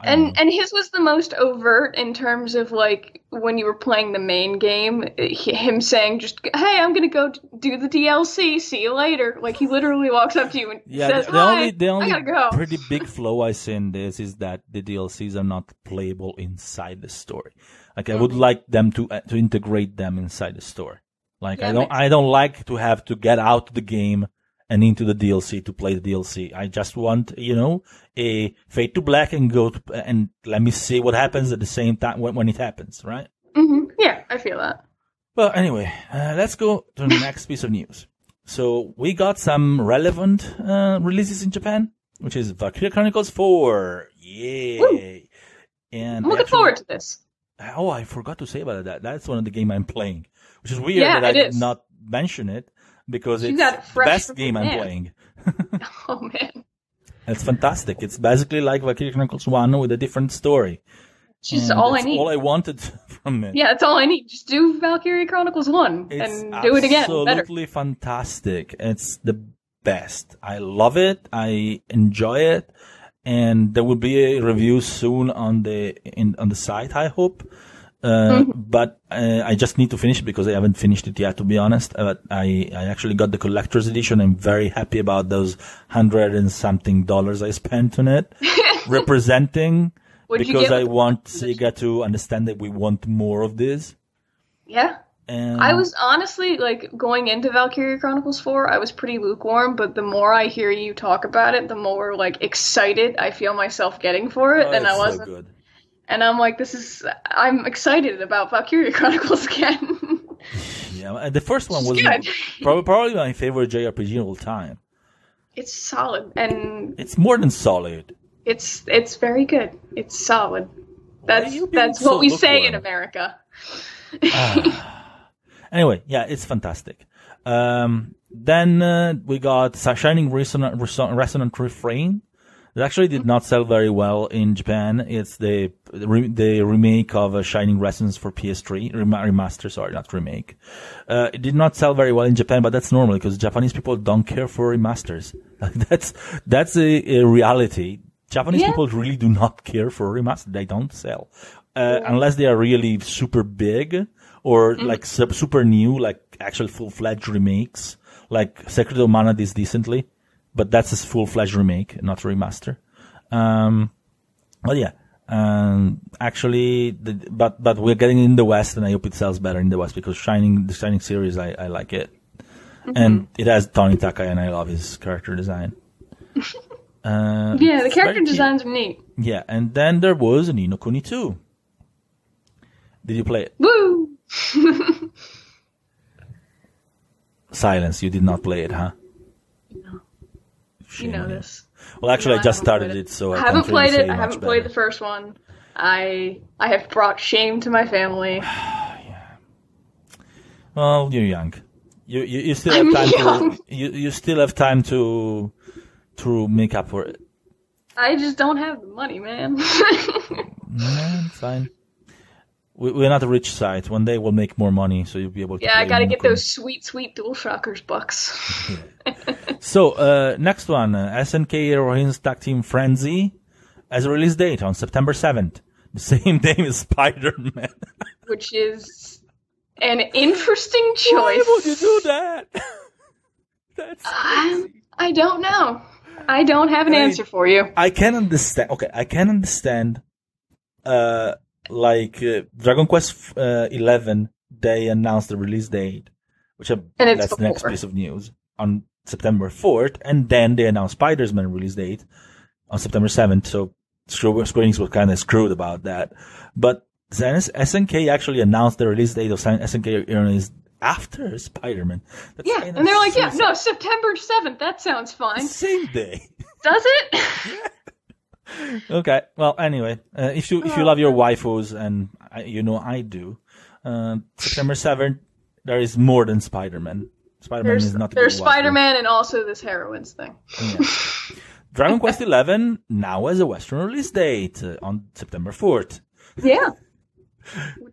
I don't know. And his was the most overt in terms of, like, when you were playing the main game, him saying just, hey, I'm gonna go do the DLC, see you later. Like, he literally walks up to you and says, the hi, only I gotta go. pretty big flaw I see in this is that the DLCs are not playable inside the story. Like I would like them to integrate them inside the story. Like Yeah, I don't like to have to get out the game and into the DLC to play the DLC. I just want, a Fade to Black and go and let me see what happens at the same time when it happens, right? Yeah, I feel that. Well, anyway, let's go to the next piece of news. So we got some relevant releases in Japan, which is Valkyria Chronicles 4. Yay! Woo. And I'm looking forward to this. Oh, I forgot to say about that. That's one of the game I'm playing, which is weird Yeah, that I it did is. not mention it because You it's got it the fresh best from game your I'm man. playing. Oh, man. It's fantastic. It's basically like Valkyria Chronicles 1 with a different story. It's just And all I that's need. all I wanted from it. Yeah, that's all I need. Just do Valkyria Chronicles 1 It's and do it again. Better. absolutely fantastic. It's the best. I love it. I enjoy it. And there will be a review soon on the site, I hope. But I just need to finish it because I haven't finished it yet, to be honest. But I actually got the collector's edition. I'm very happy about those $100 and something I spent on it, representing because I want Sega to understand that we want more of this. Yeah. And I was honestly, like, going into Valkyria Chronicles 4, I was pretty lukewarm, but the more I hear you talk about it, the more, like, excited I feel myself getting for it, and I wasn't. So good. And I'm like, I'm excited about Valkyria Chronicles again. Yeah, the first one was good. probably my favorite JRPG of all time. It's solid, and it's more than solid. It's very good. It's solid. That's what we say in America. Anyway, yeah, it's fantastic. Then we got Shining Resonant Refrain. It actually did not sell very well in Japan. It's the remake of Shining Resonance for PS3 remaster. Sorry, not remake. It did not sell very well in Japan, but that's normal because Japanese people don't care for remasters. That's a reality. Japanese people really do not care for remasters. They don't sell unless they are really super big or like super new, like actual full-fledged remakes. Like Secret of Mana did decently. But that's a full-fledged remake, not a remaster. But yeah, actually, but we're getting in the West, and I hope it sells better in the West because the Shining series, I like it, and it has Tony Takai, and I love his character design. Yeah, the character designs are neat. Yeah, and then there was Ni no Kuni 2. Did you play it? Woo! Silence. You did not play it, huh? No. You know this. Well, actually, I just started it, so I haven't played it. I haven't played the first one. I have brought shame to my family. Yeah. Well, you're young. You still have time you still have time to make up for it. I just don't have the money, man. No, it's fine. We're not a rich site. One day we'll make more money, so you'll be able to. Yeah, I gotta get those sweet DualShockers bucks. Yeah. So, next one, SNK Heroines Tag Team Frenzy has a release date on September 7th. The same day as Spider-Man. Which is an interesting choice. Why would you do that? That's crazy. I don't know. I don't have an answer for you. I can understand. Okay, I can understand. Dragon Quest 11, they announced the release date, that's the next piece of news on September 4th, and then they announced Spider-Man release date on September 7th. So Square Enix was kind of screwed about that. But SNK actually announced the release date of SNK Heroines after Spider-Man. Yeah, and they're like, no, September 7th. That sounds fine. Same day. Does it? Yeah. Okay. Well, anyway, if you love your waifus, and I do, September 7th, there is more than Spider-Man. Spider-Man is not. There's Spider-Man and also this heroines thing. Yeah. Dragon Quest 11 now has a Western release date on September 4th. Yeah.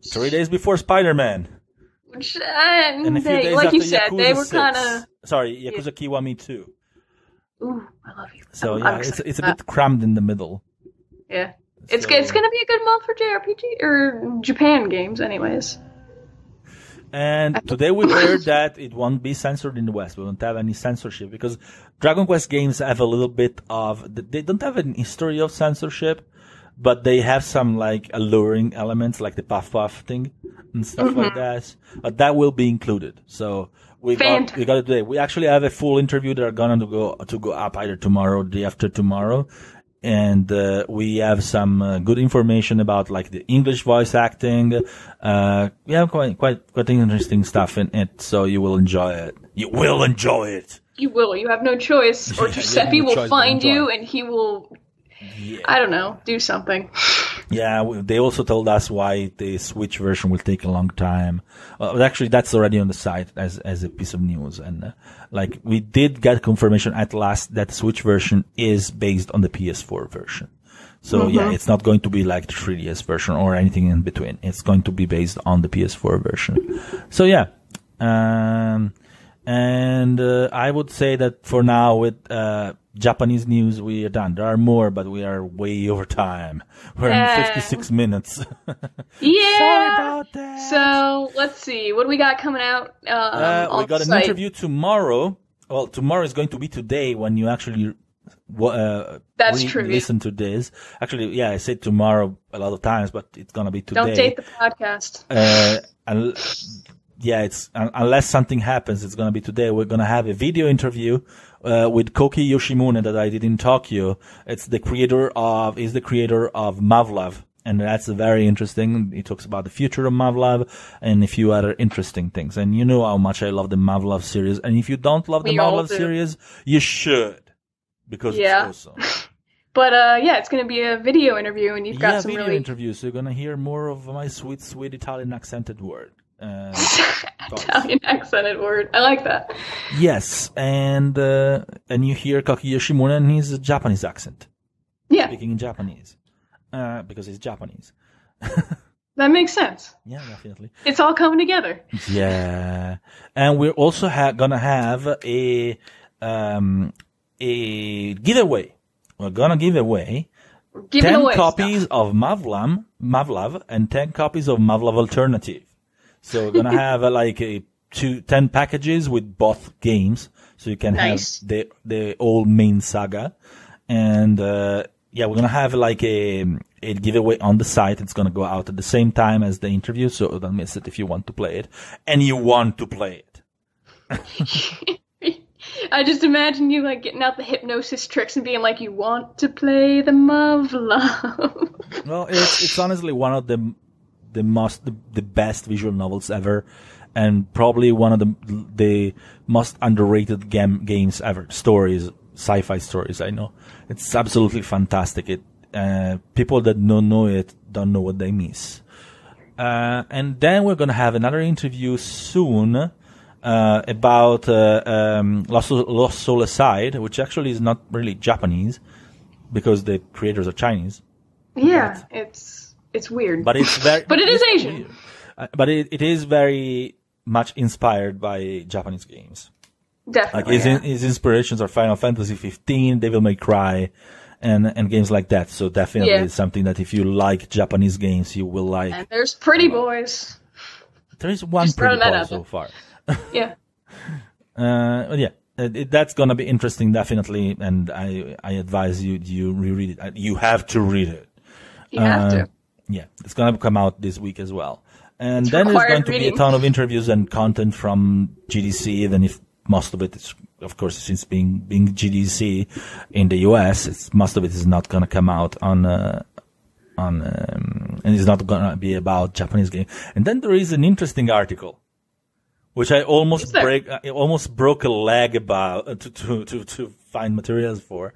3 days before Spider-Man. Which, and a few days like after you said, Yakuza they were 6. kind of. Sorry, Yakuza Kiwami 2. Ooh, I love you. So it's a bit crammed in the middle. Yeah, it's going to be a good month for JRPG or Japan games, anyways. And today we heard that it won't be censored in the West. We won't have any censorship because Dragon Quest games have a little bit of. They don't have an history of censorship, but they have some like alluring elements, like the puff puff thing and stuff like that. But that will be included. So. We got it today. We actually have a full interview that are going to go up either tomorrow or the day after tomorrow. And, we have some, good information about like the English voice acting. We have quite interesting stuff in it. So you will enjoy it. You will enjoy it. You will. You have no choice. Or Giuseppe will find you and he will, I don't know, do something. Yeah, they also told us why the Switch version will take a long time. But actually, that's already on the site as a piece of news. And we did get confirmation at last that the Switch version is based on the PS4 version. So yeah, it's not going to be like the 3DS version or anything in between. It's going to be based on the PS4 version. So yeah, and I would say that for now, with Japanese news, we are done. There are more, but we are way over time. We're in 56 minutes. Yeah. Sorry about that. So let's see. What do we got coming out? We got an interview tomorrow. Well, tomorrow is going to be today when you actually That's true. Listen to this. Actually, yeah, I said tomorrow a lot of times, but it's gonna be today. Don't date the podcast. Unless something happens, it's gonna be today. We're gonna have a video interview with Koki Yoshimune that I did in Tokyo. He's the creator of Mavlov. And that's very interesting. He talks about the future of Mavlov and a few other interesting things. And you know how much I love the Mavlov series. And if you don't love the Mavlov series, you should. Because it's awesome. But, it's going to be a video interview, and you've got some video really... interviews. So you're going to hear more of my sweet, sweet Italian accented word. Italian accented word. I like that. Yes. And you hear Koki Yoshimune and his Japanese accent. Yeah. Speaking in Japanese. Because he's Japanese. That makes sense. Yeah, definitely. It's all coming together. Yeah. And we're also gonna have a giveaway. We're gonna give away 10 copies of Mavlov and 10 copies of Mavlov Alternative. So we're gonna have 10 packages with both games. So you can have the old main saga. And, we're gonna have a giveaway on the site. It's gonna go out at the same time as the interview, so don't miss it if you want to play it. And you want to play it. I just imagine you getting out the hypnosis tricks and being like, "You want to play the Mavlov?" Well, it's honestly one of the best visual novels ever, and probably one of the most underrated games ever. Sci-fi stories, I know. It's absolutely fantastic. People that don't know it don't know what they miss. And then we're going to have another interview soon about Lost Soul Aside, which actually is not really Japanese because the creators are Chinese. Yeah, it's weird. But it's very. But it is Asian. But it is very much inspired by Japanese games. Definitely. His inspirations are Final Fantasy 15, Devil May Cry, and games like that. So definitely it's something that if you like Japanese games, you will like. And there's pretty boys. There is one pretty boy so far. Yeah. That's gonna be interesting, definitely, and I advise you reread it. You have to read it. You have to. Yeah, it's gonna come out this week as well. And then there's going to be a ton of interviews and content from GDC, even if most of it is, of course, since being GDC in the US, most of it is not going to come out and it's not going to be about Japanese game. And then there is an interesting article, which I almost broke a leg about to find materials for,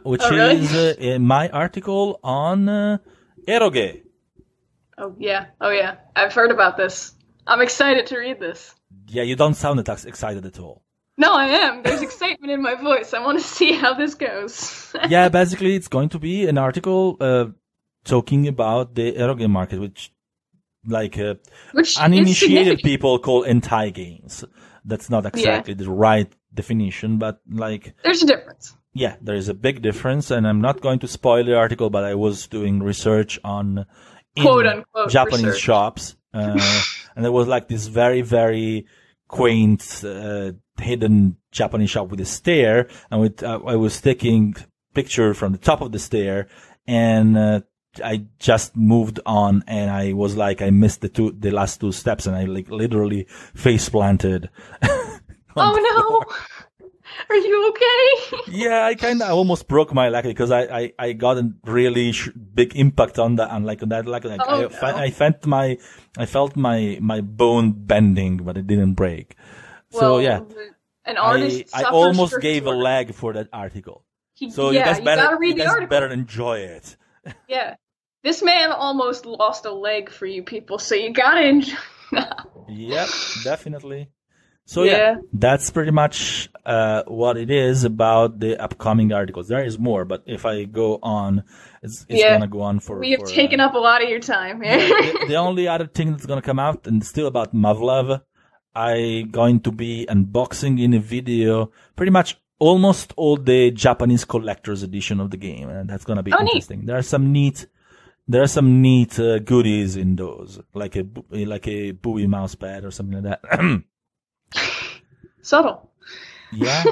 which is my article on eroge. Oh yeah. I've heard about this. I'm excited to read this. Yeah, you don't sound excited at all. No, I am. There's excitement in my voice. I want to see how this goes. Yeah, basically it's going to be an article talking about the eroge market, which uninitiated people call hentai games. That's not exactly the right definition, but there's a difference. Yeah, there is a big difference, and I'm not going to spoil the article, but I was doing research on quote unquote Japanese shops, and there was this very, very quaint hidden Japanese shop with a stair, and I was taking picture from the top of the stair, and I just moved on, and I was I missed the last two steps, and I literally face planted. Oh no! Are you okay? Yeah, I almost broke my leg because I got a really big impact on that, and I felt my bone bending, but it didn't break. Well, so yeah, an artist I almost gave a leg for that article. So you guys better enjoy it. Yeah, this man almost lost a leg for you people, so you gotta enjoy. Yep, definitely. So yeah, that's pretty much what it is about the upcoming articles. There is more, but if I go on, it's gonna go on for. We have taken up a lot of your time. The only other thing that's gonna come out, and still about Mavlov, I'm going to be unboxing in a video pretty much almost all the Japanese collector's edition of the game, and that's gonna be interesting. Neat. There are some neat goodies in those, like a Bowie mouse pad or something like that. Subtle. Yeah,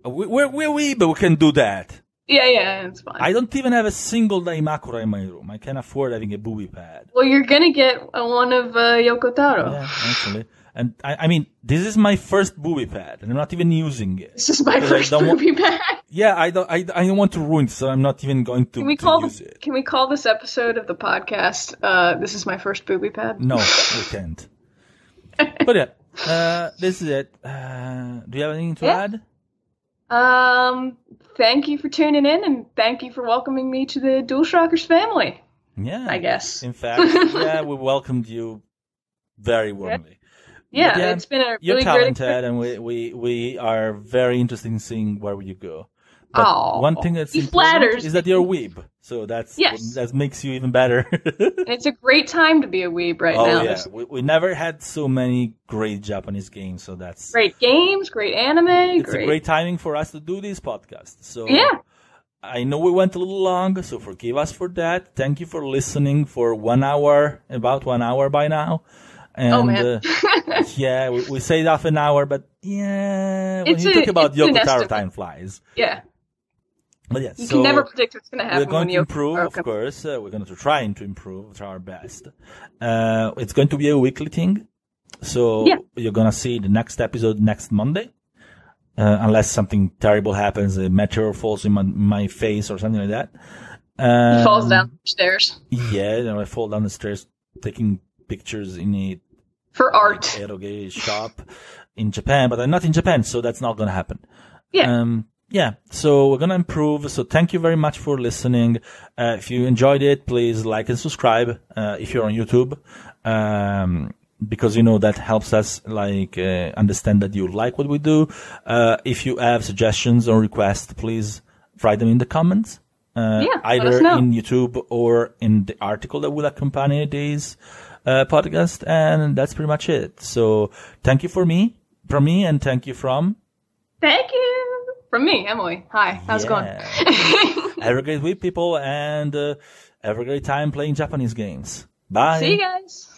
we but we can do that. Yeah, it's fine. I don't even have a single Daimakura in my room. I can afford having a Bowie pad. Well, you're gonna get one of Yoko Taro. Yeah, actually. And I mean, this is my first Bowie pad, and I'm not even using it. This is my first Bowie pad. Yeah, I don't want to ruin it, so I'm not even going to use it. Can we call this episode of the podcast, This is my first Bowie pad? No, we can't. But yeah, this is it. Do you have anything to add? Thank you for tuning in, and thank you for welcoming me to the DualShockers family. Yeah. I guess. In fact, yeah, we welcomed you very warmly. Yeah, it's been a really you're great talented, and we are very interested in seeing where you go. But one thing that's important is that you're a weeb, so that makes you even better. It's a great time to be a weeb now. Oh yeah, we never had so many great Japanese games, so that's great games, great anime. It's a great timing for us to do this podcast. So yeah. I know we went a little long, so forgive us for that. Thank you for listening for 1 hour, about 1 hour by now. And, yeah, we say half an hour, but yeah, when you talk about Yoko Taro, time flies. Yeah. But yeah, you can never predict what's going to happen. We're going to improve, of course. We're going to try to improve, try our best. It's going to be a weekly thing. So you're going to see the next episode next Monday. Unless something terrible happens, a meteor falls in my face or something like that. He falls down the stairs. Yeah, I fall down the stairs taking pictures in a for art eroge shop in Japan, but I'm not in Japan, so that's not going to happen. Yeah. So we're going to improve. So thank you very much for listening. If you enjoyed it, please like and subscribe. If you're on YouTube, because that helps us understand that you like what we do. If you have suggestions or requests, please write them in the comments. Either in YouTube or in the article that will accompany this podcast, and that's pretty much it. So thank you from me, and thank you from me, Emily. Hi, how's it going? Have a great week, people, and have a great time playing Japanese games. Bye. See you guys.